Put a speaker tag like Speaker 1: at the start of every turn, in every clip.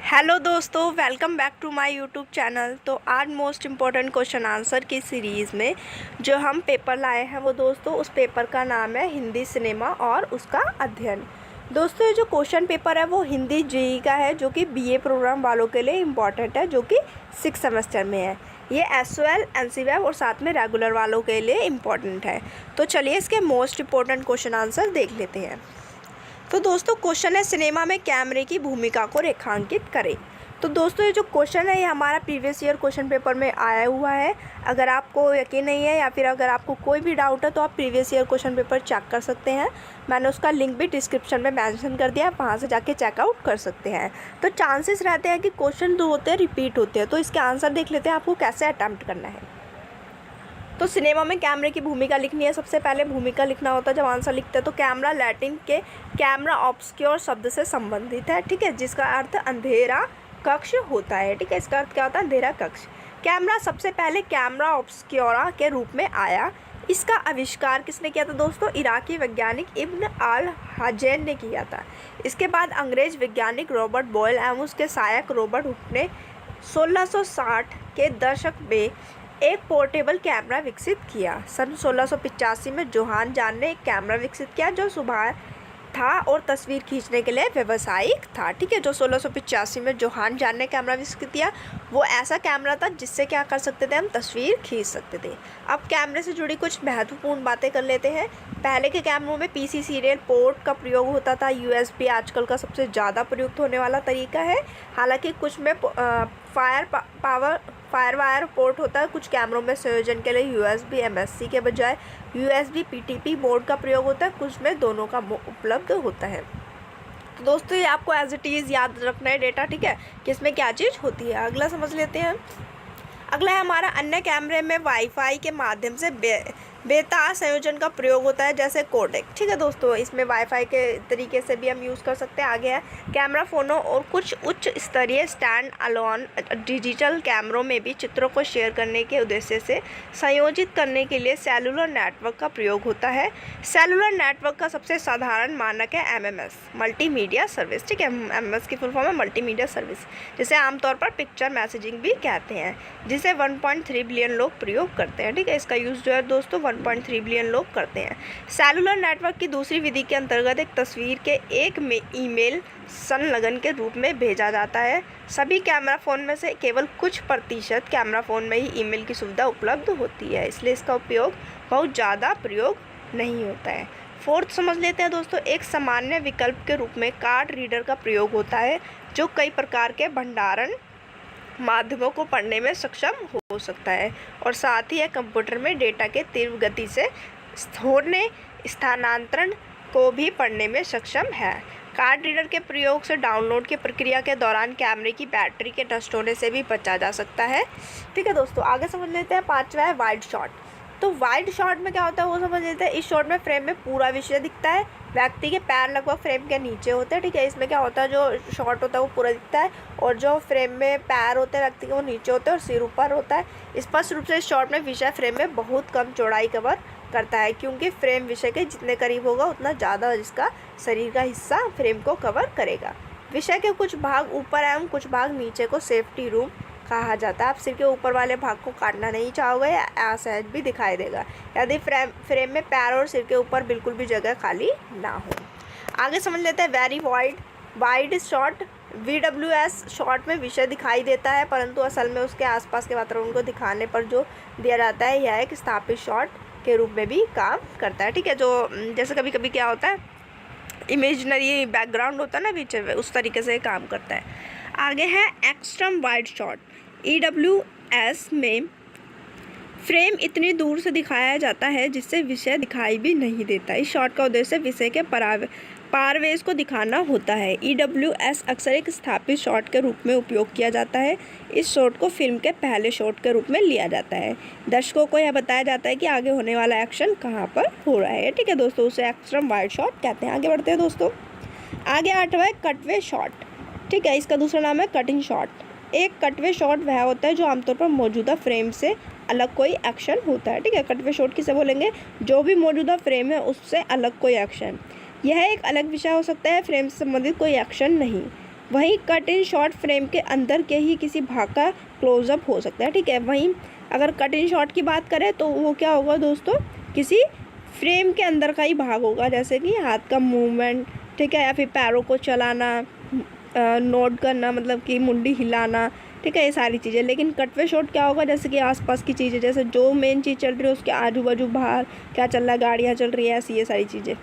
Speaker 1: Hello दोस्तों, welcome back to my YouTube channel. तो आज मोस्ट इम्पॉर्टेंट क्वेश्चन आंसर की सीरीज़ में जो हम पेपर लाए हैं वो दोस्तों उस पेपर का नाम है हिंदी सिनेमा और उसका अध्ययन। दोस्तों ये जो क्वेश्चन पेपर है वो हिंदी जेईई का है जो कि बीए प्रोग्राम वालों के लिए इम्पॉर्टेंट है, जो कि 6 सेमेस्टर में है। ये एसओएल, एनसीवेब और साथ में रेगुलर वालों के लिए इम्पॉर्टेंट है। तो चलिए इसके मोस्ट इम्पॉर्टेंट क्वेश्चन आंसर देख लेते हैं। तो दोस्तों क्वेश्चन है, सिनेमा में कैमरे की भूमिका को रेखांकित करें। तो दोस्तों ये जो क्वेश्चन है ये हमारा प्रीवियस ईयर क्वेश्चन पेपर में आया हुआ है। अगर आपको यकीन नहीं है या फिर अगर आपको कोई भी डाउट है तो आप previous year question paper check कर सकते हैं। मैंने उसका लिंक भी डिस्क्रिप्शन में मेंशन कर दिया है, वहाँ से जाके चेकआउट कर सकते हैं। तो चांसेस रहते हैं कि क्वेश्चन जो होते हैं रिपीट होते हैं। तो इसके आंसर देख लेते हैं आपको कैसे अटैम्प्ट करना है। तो सिनेमा में कैमरे की भूमिका लिखनी है। सबसे पहले भूमिका लिखना होता है जब आंसर लिखते हैं। तो कैमरा लैटिन के कैमरा ऑब्सक्योर शब्द से संबंधित है, ठीक है, जिसका अर्थ अंधेरा कक्ष होता है। ठीक है, इसका अर्थ क्या होता है? अंधेरा कक्ष। कैमरा सबसे पहले कैमरा ऑब्सक्योरा के रूप में आया। इसका आविष्कार किसने किया था दोस्तों? इराकी वैज्ञानिक इब्न अल हाजैन ने किया था। इसके बाद अंग्रेज वैज्ञानिक रॉबर्ट बॉयल एवं उसके सहायक रॉबर्ट हुक ने 1660 के दशक में एक पोर्टेबल कैमरा विकसित किया। सन 1685 में जोहान जान ने एक कैमरा विकसित किया जो सुबह था और तस्वीर खींचने के लिए व्यावसायिक था। ठीक है, जो 1685 में जोहान जान ने कैमरा विकसित किया वो ऐसा कैमरा था जिससे क्या कर सकते थे, हम तस्वीर खींच सकते थे। अब कैमरे से जुड़ी कुछ महत्वपूर्ण बातें कर लेते हैं। पहले के कैमरों में पीसी सीरियल पोर्ट का प्रयोग होता था। यूएसबी आजकल का सबसे ज़्यादा प्रयुक्त होने वाला तरीका है। हालांकि कुछ में फायर वायर पोर्ट होता है। कुछ कैमरों में संयोजन के लिए यूएसबी एमएससी के बजाय यूएसबी पीटीपी बोर्ड का प्रयोग होता है। कुछ में दोनों का उपलब्ध होता है। तो दोस्तों ये आपको एज इट इज़ याद रखना है डेटा, ठीक है, कि इसमें क्या चीज़ होती है। अगला समझ लेते हैं। अगला है हमारा, अन्य कैमरे में वाईफाई के माध्यम से बेतार संयोजन का प्रयोग होता है, जैसे कोडेक। ठीक है दोस्तों, इसमें वाईफाई के तरीके से भी हम यूज़ कर सकते हैं। आगे है कैमरा फ़ोनों और कुछ उच्च स्तरीय स्टैंड अलोन डिजिटल कैमरों में भी चित्रों को शेयर करने के उद्देश्य से संयोजित करने के लिए सेलुलर नेटवर्क का प्रयोग होता है। सेलुलर नेटवर्क का सबसे साधारण मानक है एमएमएस, मल्टीमीडिया सर्विस। ठीक है, एमएमएस की फुल फॉर्म है मल्टीमीडिया सर्विस, जिसे आमतौर पर पिक्चर मैसेजिंग भी कहते हैं, जिसे 1.3 बिलियन लोग प्रयोग करते हैं। ठीक है, इसका यूज़ जो है दोस्तों 1.3 बिलियन लोग करते हैं। सेलुलर नेटवर्क की दूसरी विधि के अंतर्गत एक तस्वीर के एक ईमेल संलग्न के रूप में भेजा जाता है। सभी कैमरा फ़ोन में से केवल कुछ प्रतिशत कैमरा फ़ोन में ही ईमेल की सुविधा उपलब्ध होती है, इसलिए इसका उपयोग बहुत ज़्यादा प्रयोग नहीं होता है। फोर्थ समझ लेते हैं दोस्तों। एक सामान्य विकल्प के रूप में कार्ड रीडर का प्रयोग होता है, जो कई प्रकार के भंडारण माध्यमों को पढ़ने में सक्षम हो सकता है और साथ ही कंप्यूटर में डेटा के तीव्र गति से होने स्थानांतरण को भी पढ़ने में सक्षम है। कार्ड रीडर के प्रयोग से डाउनलोड की प्रक्रिया के दौरान कैमरे की बैटरी के नष्ट होने से भी बचा जा सकता है। ठीक है दोस्तों, आगे समझ लेते हैं। पांचवा है वाइड शॉट। तो वाइड शॉट में क्या होता है वो समझ लेते हैं। इस शॉट में फ्रेम में पूरा विषय दिखता है, व्यक्ति के पैर लगभग फ्रेम के नीचे होते हैं। ठीक है, इसमें क्या होता है, जो शॉट होता है वो पूरा दिखता है और जो फ्रेम में पैर होते हैं व्यक्ति के वो नीचे होते हैं और सिर ऊपर होता है। स्पष्ट रूप से इस शॉट में विषय फ्रेम में बहुत कम चौड़ाई कवर करता है, क्योंकि फ्रेम विषय के जितने करीब होगा उतना ज़्यादा इसका शरीर का हिस्सा फ्रेम को कवर करेगा। विषय के कुछ भाग ऊपर एवं कुछ भाग नीचे को सेफ्टी रूम कहा जाता है। आप सिर के ऊपर वाले भाग को काटना नहीं चाहोगे या असहज भी दिखाई देगा यदि फ्रेम में पैर और सिर के ऊपर बिल्कुल भी जगह खाली ना हो। आगे समझ लेते हैं very wide shot. VWS shot में विषय दिखाई देता है परंतु असल में उसके आसपास के वातावरण को दिखाने पर जो दिया जाता है यह एक स्थापित शॉट के रूप में भी काम करता है। ठीक है, जो जैसे कभी कभी क्या होता है, इमेजिनरी बैकग्राउंड होता है ना पीछे, उस तरीके से काम करता है। आगे है एक्सट्रीम वाइड शॉट। EWS में फ्रेम इतनी दूर से दिखाया जाता है जिससे विषय दिखाई भी नहीं देता। इस शॉट का उद्देश्य विषय के पारवेश को दिखाना होता है। EWS अक्सर एक स्थापित शॉट के रूप में उपयोग किया जाता है। इस शॉट को फिल्म के पहले शॉट के रूप में लिया जाता है। दर्शकों को यह बताया जाता है कि आगे होने वाला एक्शन कहाँ पर हो रहा है। ठीक है दोस्तों, उसे एक्सट्रीम वाइड शॉट कहते हैं। आगे बढ़ते हैं दोस्तों। आगे 8वां है कटवे शॉट। ठीक है, इसका दूसरा नाम है कटिंग शॉट। एक कटवे शॉट वह होता है जो आमतौर पर मौजूदा फ्रेम से अलग कोई एक्शन होता है। ठीक है, कटवे शॉट किसे बोलेंगे? जो भी मौजूदा फ्रेम है उससे अलग कोई एक्शन। यह एक अलग विषय हो सकता है, फ्रेम से संबंधित कोई एक्शन नहीं। वहीं कट इन शॉट फ्रेम के अंदर के ही किसी भाग का क्लोजअप हो सकता है, ठीक है। वहीं अगर कट इन शॉट की बात करें तो वो क्या होगा दोस्तों, किसी फ्रेम के अंदर का ही भाग होगा, जैसे कि हाथ का मूवमेंट, ठीक है, या फिर पैरों को चलाना, नोट करना, मतलब कि मुंडी हिलाना, ठीक है, ये सारी चीज़ें। लेकिन कटवे शॉट क्या होगा, जैसे कि आसपास की चीज़ें, जैसे जो मेन चीज़ चल रही है उसके आजू बाजू बाहर क्या चल रहा है, गाड़ियाँ चल रही है, ऐसी ये सारी चीज़ें।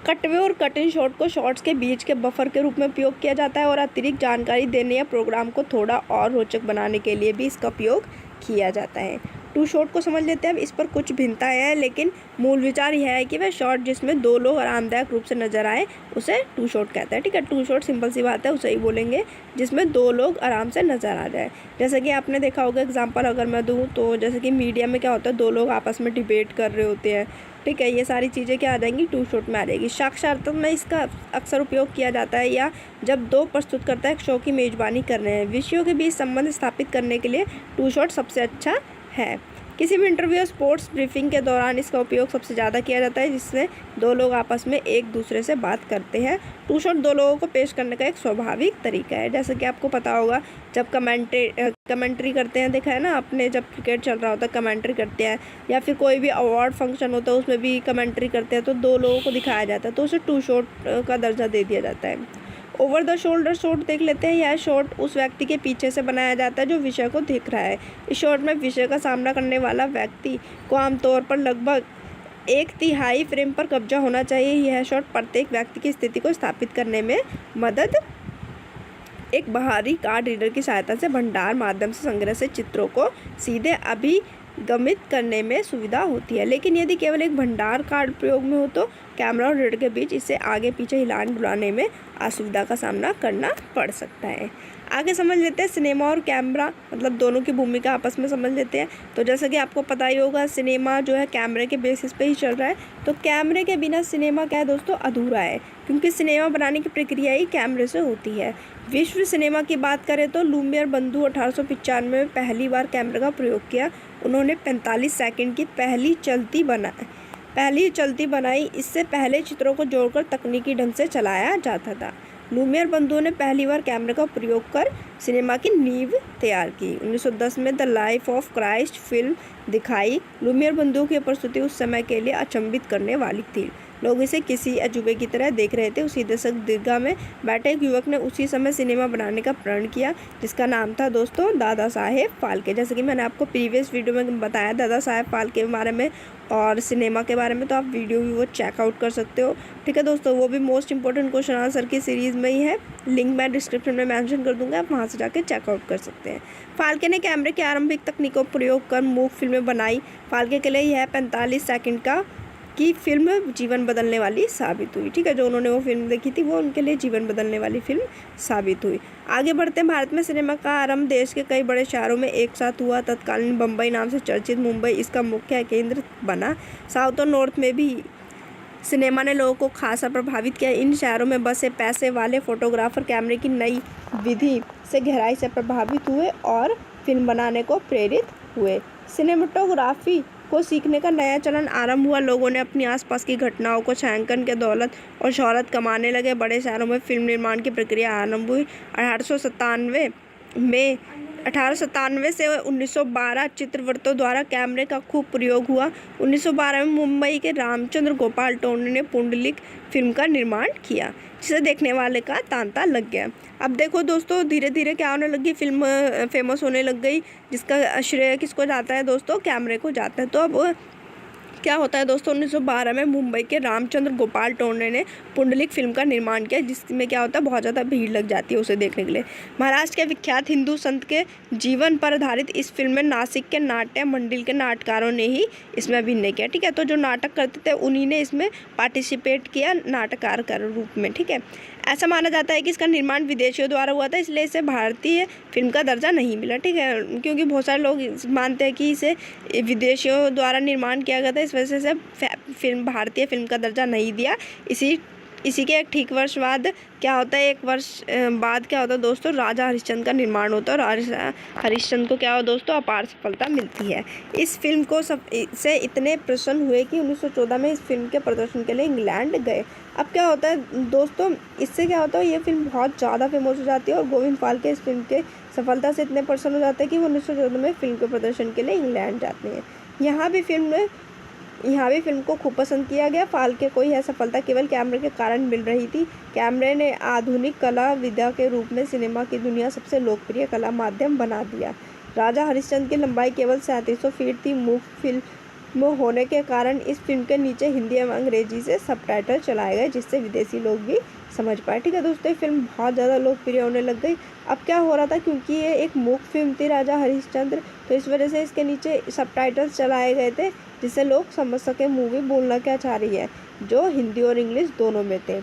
Speaker 1: कटवे और कट इन शॉट को शॉट्स के बीच के बफर के रूप में उपयोग किया जाता है और अतिरिक्त जानकारी देने या प्रोग्राम को थोड़ा और रोचक बनाने के लिए भी इसका उपयोग किया जाता है। टू शॉट को समझ लेते हैं। अब इस पर कुछ भिन्नताएं हैं, लेकिन मूल विचार यह है कि वह शॉट जिसमें दो लोग आरामदायक रूप से नजर आए उसे टू शॉट कहते हैं, ठीक है। टू शॉट सिंपल सी बात है, उसे ही बोलेंगे जिसमें दो लोग आराम से नजर आ जाए। जैसे कि आपने देखा होगा, एग्जांपल अगर मैं दूं तो जैसे कि मीडिया में क्या होता है, दो लोग आपस में डिबेट कर रहे होते हैं, ठीक है, ये सारी चीज़ें क्या आ जाएंगी, टू शॉट में आ जाएगी। साक्षात्कार में इसका अक्सर उपयोग किया जाता है, या जब दो प्रस्तुतकर्ता एक शो की मेज़बानी कर रहे हैं। विषयों के बीच संबंध स्थापित करने के लिए टू शॉट सबसे अच्छा है। किसी भी इंटरव्यू या स्पोर्ट्स ब्रीफिंग के दौरान इसका उपयोग सबसे ज़्यादा किया जाता है, जिससे दो लोग आपस में एक दूसरे से बात करते हैं। टू शॉट दो लोगों को पेश करने का एक स्वाभाविक तरीका है। जैसे कि आपको पता होगा, जब कमेंट्री करते हैं, देखा है ना आपने, जब क्रिकेट चल रहा होता है कमेंट्री करते हैं, या फिर कोई भी अवार्ड फंक्शन होता है उसमें भी कमेंट्री करते हैं, तो दो लोगों को दिखाया जाता है, तो उसे टू शॉट का दर्जा दे दिया जाता है। ओवर द शोल्डर शॉट देख लेते हैं। यह शॉट उस व्यक्ति के पीछे से बनाया जाता है जो विषय को देख रहा है। इस शॉट में विषय का सामना करने वाला व्यक्ति को आमतौर पर लगभग 1/3 फ्रेम पर कब्जा होना चाहिए। यह शॉट प्रत्येक व्यक्ति की स्थिति को स्थापित करने में मदद एक बाहरी कार्ड रीडर की सहायता से भंडार माध्यम से संग्रह से चित्रों को सीधे अभिगमित करने में सुविधा होती है। लेकिन यदि केवल एक भंडार कार्ड प्रयोग में हो तो कैमरा और रीडर के बीच इसे आगे पीछे हिलाने डुलाने में असुविधा का सामना करना पड़ सकता है। आगे समझ लेते हैं सिनेमा और कैमरा, मतलब दोनों की भूमिका आपस में समझ लेते हैं। तो जैसा कि आपको पता ही होगा, सिनेमा जो है कैमरे के बेसिस पे ही चल रहा है, तो कैमरे के बिना सिनेमा क्या है दोस्तों, अधूरा है, क्योंकि सिनेमा बनाने की प्रक्रिया ही कैमरे से होती है। विश्व सिनेमा की बात करें तो लूमियर बंधु 1895 में पहली बार कैमरे का प्रयोग किया। उन्होंने 45 सेकंड की पहली चलती बनाई। इससे पहले चित्रों को जोड़कर तकनीकी ढंग से चलाया जाता था। लूमियर बंधुओं ने पहली बार कैमरे का प्रयोग कर सिनेमा की नींव तैयार की। 1910 में the life of Christ film दिखाई। लूमियर बंधुओं की प्रस्तुति उस समय के लिए अचंभित करने वाली थी। लोग इसे किसी अजूबे की तरह देख रहे थे। उसी दशक दीर्घा में बैठे एक युवक ने उसी समय सिनेमा बनाने का प्रण किया, जिसका नाम था दोस्तों दादा साहेब फाल्के। जैसे कि मैंने आपको प्रीवियस वीडियो में बताया दादा साहेब फाल्के के बारे में और सिनेमा के बारे में, तो आप वीडियो भी वो चेकआउट कर सकते हो, ठीक है दोस्तों। वो भी मोस्ट इंपॉर्टेंट क्वेश्चन आंसर की सीरीज़ में ही है, लिंक मैं डिस्क्रिप्शन में मेंशन कर दूंगा, आप वहाँ से जाके चेकआउट कर सकते हैं। फाल्के ने कैमरे की आरंभिक तकनीकों का प्रयोग कर मूक फिल्में बनाई। फाल्के के लिए यह 45 सेकंड की फिल्म जीवन बदलने वाली साबित हुई, ठीक है। जो उन्होंने वो फिल्म देखी थी वो उनके लिए जीवन बदलने वाली फिल्म साबित हुई। आगे बढ़ते हैं। भारत में सिनेमा का आरंभ देश के कई बड़े शहरों में एक साथ हुआ। तत्कालीन बम्बई नाम से चर्चित मुंबई इसका मुख्य केंद्र बना। साउथ और नॉर्थ में भी सिनेमा ने लोगों को खासा प्रभावित किया। इन शहरों में बसे पैसे वाले फोटोग्राफर कैमरे की नई विधि से गहराई से प्रभावित हुए और फिल्म बनाने को प्रेरित हुए। सिनेमेटोग्राफी को सीखने का नया चलन आरंभ हुआ। लोगों ने अपनी आसपास की घटनाओं को छायांकन के दौलत और शोहरत कमाने लगे। बड़े शहरों में फिल्म निर्माण की प्रक्रिया आरंभ हुई। 1897 से 1912 चित्रवृत्तों द्वारा कैमरे का खूब प्रयोग हुआ। 1912 में मुंबई के रामचंद्र गोपाल टोनी ने पुंडलिक फिल्म का निर्माण किया, जिसे देखने वाले का तांता लग गया। अब देखो दोस्तों, धीरे धीरे क्या होने लगी, फिल्म फेमस होने लग गई, जिसका श्रेय किसको जाता है दोस्तों, कैमरे को जाता है। तो अब क्या होता है दोस्तों, 1912 में मुंबई के रामचंद्र गोपाल टोनी ने पुंडलिक फिल्म का निर्माण किया, जिसमें क्या होता है, बहुत ज़्यादा भीड़ लग जाती है उसे देखने के लिए। महाराष्ट्र के विख्यात हिंदू संत के जीवन पर आधारित इस फिल्म में नासिक के नाट्य मंडल के नाटकारों ने ही इसमें अभिनय किया, ठीक है। तो जो नाटक करते थे उन्हीं ने इसमें पार्टिसिपेट किया नाटककार के रूप में, ठीक है। ऐसा माना जाता है कि इसका निर्माण विदेशियों द्वारा हुआ था, इसलिए इसे भारतीय फिल्म का दर्जा नहीं मिला, ठीक है, क्योंकि बहुत सारे लोग मानते हैं कि इसे विदेशियों द्वारा निर्माण किया गया था, इस वजह से भारतीय फिल्म का दर्जा नहीं दिया। इसी इसी के एक ठीक वर्ष बाद क्या होता है, एक वर्ष बाद क्या होता है दोस्तों, राजा हरिश्चंद्र का निर्माण होता है और राजा हरिश्चंद्र को क्या हो दोस्तों, अपार सफलता मिलती है। इस फिल्म को से इतने प्रसन्न हुए कि 1914 में इस फिल्म के प्रदर्शन के लिए इंग्लैंड गए। अब क्या होता है दोस्तों, इससे क्या होता है, ये फिल्म बहुत ज़्यादा फेमस हो जाती है और गोविंद फाल्के इस फिल्म के सफलता से इतने प्रसन्न हो जाते हैं कि वो 1914 में फिल्म के प्रदर्शन के लिए इंग्लैंड जाते हैं। यहाँ भी फिल्म को खूब पसंद किया गया। फाल्के को यह सफलता केवल कैमरे के कारण मिल रही थी। कैमरे ने आधुनिक कला विधा के रूप में सिनेमा की दुनिया सबसे लोकप्रिय कला माध्यम बना दिया। राजा हरिश्चंद्र की लंबाई केवल 3700 फीट थी। मूक फिल्म होने के कारण इस फिल्म के नीचे हिंदी एवं अंग्रेजी से सबटाइटल चलाए गए, जिससे विदेशी लोग भी समझ पाए। ठीक है दोस्तों, ये फिल्म बहुत ज़्यादा लोकप्रिय होने लग गई। अब क्या हो रहा था, क्योंकि ये एक मूक फिल्म थी राजा हरिश्चंद्र, तो इस वजह से इसके नीचे सबटाइटल्स चलाए गए थे, जिससे लोग समझ सके मूवी बोलना क्या चाह रही है, जो हिंदी और इंग्लिश दोनों में थे।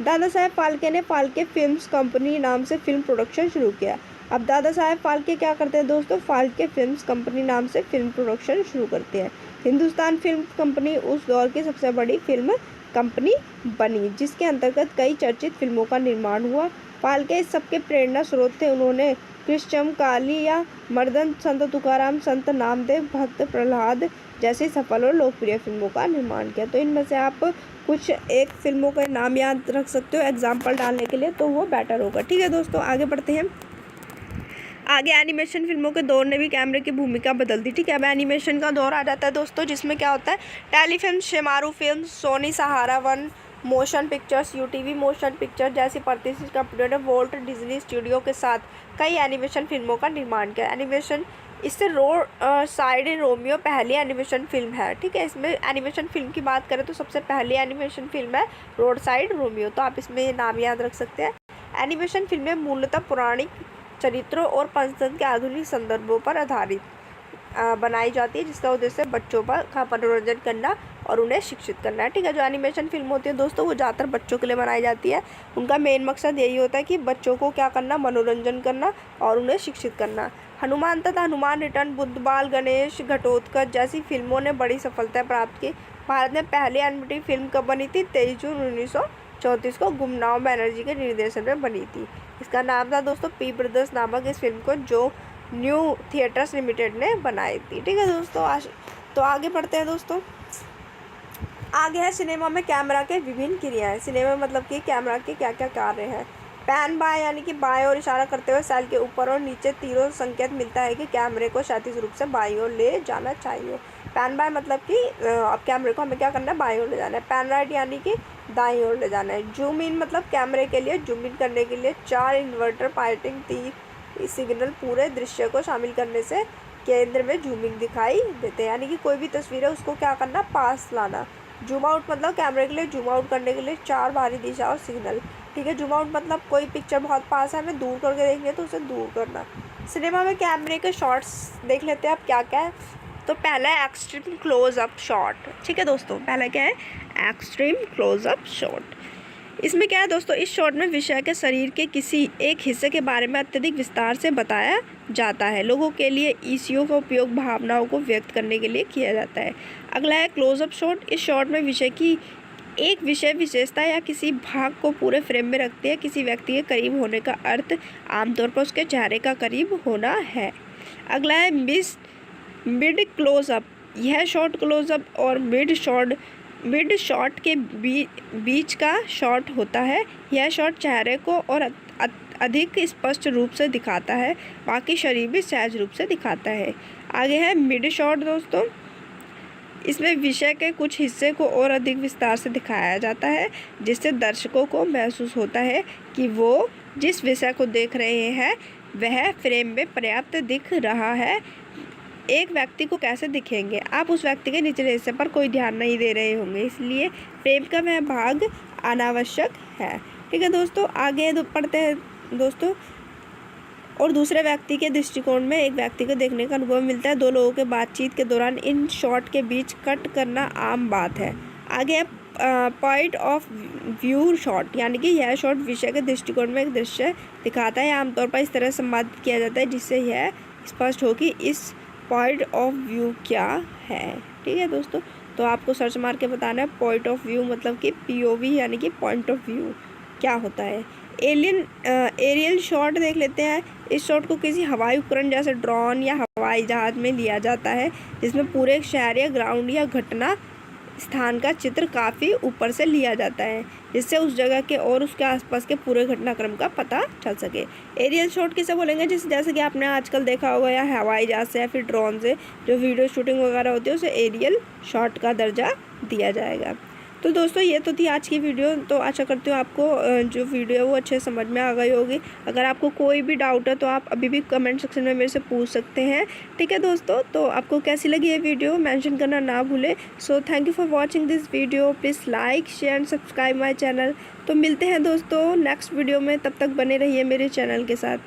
Speaker 1: दादा साहेब फाल्के ने फाल्के फिल्म्स कंपनी नाम से फिल्म प्रोडक्शन शुरू किया। अब दादा साहेब फाल्के क्या करते हैं दोस्तों, फाल्के फिल्म्स कंपनी नाम से फिल्म प्रोडक्शन शुरू करते हैं। हिंदुस्तान फिल्म कंपनी उस दौर की सबसे बड़ी फिल्म कंपनी बनी, जिसके अंतर्गत कई चर्चित फिल्मों का निर्माण हुआ। फाल्के इस सबके प्रेरणा स्रोत थे। उन्होंने कृष्णम कालिया, मर्दन, संत तुकाराम, संत नामदेव, भक्त प्रहलाद जैसी सफल और लोकप्रिय फिल्मों का निर्माण किया। तो इनमें से आप कुछ एक फिल्मों का नाम याद रख सकते हो एग्जाम्पल डालने के लिए, तो वो बेटर होगा। ठीक है दोस्तों, आगे बढ़ते हैं। आगे एनिमेशन फिल्मों के दौर ने भी कैमरे की भूमिका बदल दी। ठीक है, अब एनिमेशन का दौर आ जाता है दोस्तों, जिसमें क्या होता है, telefilm, Shemaroo film, Sony Sahara one motion pictures, UTV motion picture जैसी प्रतिष्ठित कंपनियों ने वोल्ट डिज्नी स्टूडियो के साथ कई एनिमेशन फिल्मों का निर्माण किया। एनिमेशन इससे रोड साइड रोमियो पहली एनिमेशन फिल्म है। ठीक है, इसमें एनिमेशन फिल्म की बात करें तो सबसे पहली एनिमेशन फिल्म है रोड साइड रोमियो, तो आप इसमें नाम याद रख सकते हैं। एनिमेशन फिल्में मूलतः पौराणिक चरित्रों और पंचतंत्र के आधुनिक संदर्भों पर आधारित बनाई जाती है, जिसका उद्देश्य बच्चों का मनोरंजन करना और उन्हें शिक्षित करना है। ठीक है, जो एनिमेशन फिल्म होती है दोस्तों, वो ज़्यादातर बच्चों के लिए बनाई जाती है। उनका मेन मकसद यही होता है कि बच्चों को क्या करना, मनोरंजन करना और उन्हें शिक्षित करना। हनुमान तथा हनुमान रिटर्न, बुद्ध बाल, गणेश घटोत्कच जैसी फिल्मों ने बड़ी सफलता प्राप्त की। भारत में पहली एनिमेटेड फिल्म कब बनी थी, 23 जून 1934 को गुमनाम बनर्जी के निर्देशन में बनी थी। इसका नाम था दोस्तों पी ब्रदर्स नामक इस फिल्म को जो न्यू थिएटर्स लिमिटेड ने बनाई थी। ठीक है दोस्तों, तो आगे बढ़ते हैं दोस्तों। आगे है सिनेमा में कैमरा के विभिन्न क्रियाएं। सिनेमा मतलब कि कैमरा के क्या क्या कार्य हैं। पैन बाय यानी कि बाएं ओर इशारा करते हुए सेल के ऊपर और नीचे तीरों संकेत मिलता है कि कैमरे को क्षैतिज रूप से बाईं ओर ले जाना चाहिए। पैन बाय मतलब कि अब कैमरे को हमें क्या करना है, बाईं ओर ले जाना है। पैन राइट यानी कि दाईं ओर ले जाना है। जूम इन मतलब कैमरे के लिए जूम इन करने के लिए 4 इन्वर्टर पाइटिंग तीर सिग्नल पूरे दृश्य को शामिल करने से केंद्र में जूमिंग दिखाई देते हैं, यानी कि कोई भी तस्वीर है उसको क्या करना, पास लाना। जूम आउट मतलब कैमरे के लिए जूम आउट करने के लिए 4 बाहरी दिशा और सिग्नल। ठीक है, जूम आउट मतलब कोई पिक्चर बहुत पास है, हमें दूर करके देखनी है तो उसे दूर करना। सिनेमा में कैमरे के शॉट्स देख लेते हैं अब क्या क्या है। तो पहला है एक्सट्रीम क्लोजअप शॉट। ठीक है दोस्तों, पहला क्या है, एक्सट्रीम क्लोजअप शॉट। इसमें क्या है दोस्तों, इस शॉट में विषय के शरीर के किसी एक हिस्से के बारे में अत्यधिक विस्तार से बताया जाता है। लोगों के लिए ईसीओ का उपयोग भावनाओं को व्यक्त करने के लिए किया जाता है। अगला है क्लोजअप शॉट। इस शॉट में विषय की एक विषय विशेषता या किसी भाग को पूरे फ्रेम में रखते हैं। किसी व्यक्ति के करीब होने का अर्थ आमतौर पर उसके चेहरे का करीब होना है। अगला है मिड क्लोजअप। यह शॉट क्लोजअप और मिड शॉट के बीच का शॉट होता है। यह शॉट चेहरे को और अधिक स्पष्ट रूप से दिखाता है, बाकी शरीर भी सहज रूप से दिखाता है। आगे है मिड शॉट दोस्तों। इसमें विषय के कुछ हिस्से को और अधिक विस्तार से दिखाया जाता है, जिससे दर्शकों को महसूस होता है कि वो जिस विषय को देख रहे हैं वह फ्रेम में पर्याप्त दिख रहा है। एक व्यक्ति को कैसे दिखेंगे, आप उस व्यक्ति के निचले हिस्से पर कोई ध्यान नहीं दे रहे होंगे, इसलिए फ्रेम का वह भाग अनावश्यक है। ठीक है दोस्तों, आगे पढ़ते हैं दोस्तों। और दूसरे व्यक्ति के दृष्टिकोण में एक व्यक्ति को देखने का अनुभव मिलता है। दो लोगों के बातचीत के दौरान इन शॉट के बीच कट करना आम बात है। आगे है पॉइंट ऑफ व्यू शॉट, यानी कि यह शॉट विषय के दृष्टिकोण में एक दृश्य दिखाता है। आमतौर पर इस तरह संपादित किया जाता है जिससे यह स्पष्ट हो कि इस पॉइंट ऑफ व्यू क्या है। ठीक है दोस्तों, तो आपको सर्च मार के बताना है पॉइंट ऑफ व्यू, मतलब कि POV यानी कि पॉइंट ऑफ व्यू क्या होता है। एरियल शॉट देख लेते हैं। इस शॉट को किसी हवाई उपकरण जैसे ड्रोन या हवाई जहाज़ में लिया जाता है, जिसमें पूरे एक शहर या ग्राउंड या घटना स्थान का चित्र काफ़ी ऊपर से लिया जाता है, जिससे उस जगह के और उसके आसपास के पूरे घटनाक्रम का पता चल सके। एरियल शॉट किसे बोलेंगे? जैसे कि आपने आजकल देखा होगा या हवाई जहाज़ से या फिर ड्रोन से जो वीडियो शूटिंग वगैरह होती है उसे एरियल शॉट का दर्जा दिया जाएगा। तो दोस्तों ये तो थी आज की वीडियो। तो आशा करती हूँ आपको जो वीडियो है वो अच्छे समझ में आ गई होगी। अगर आपको कोई भी डाउट है तो आप अभी भी कमेंट सेक्शन में मेरे से पूछ सकते हैं, ठीक है दोस्तों। तो आपको कैसी लगी ये वीडियो मेंशन करना ना भूलें। So thank you for watching this video. Please like share and subscribe my channel. तो मिलते हैं दोस्तों नेक्स्ट वीडियो में, तब तक बने रहिए मेरे चैनल के साथ।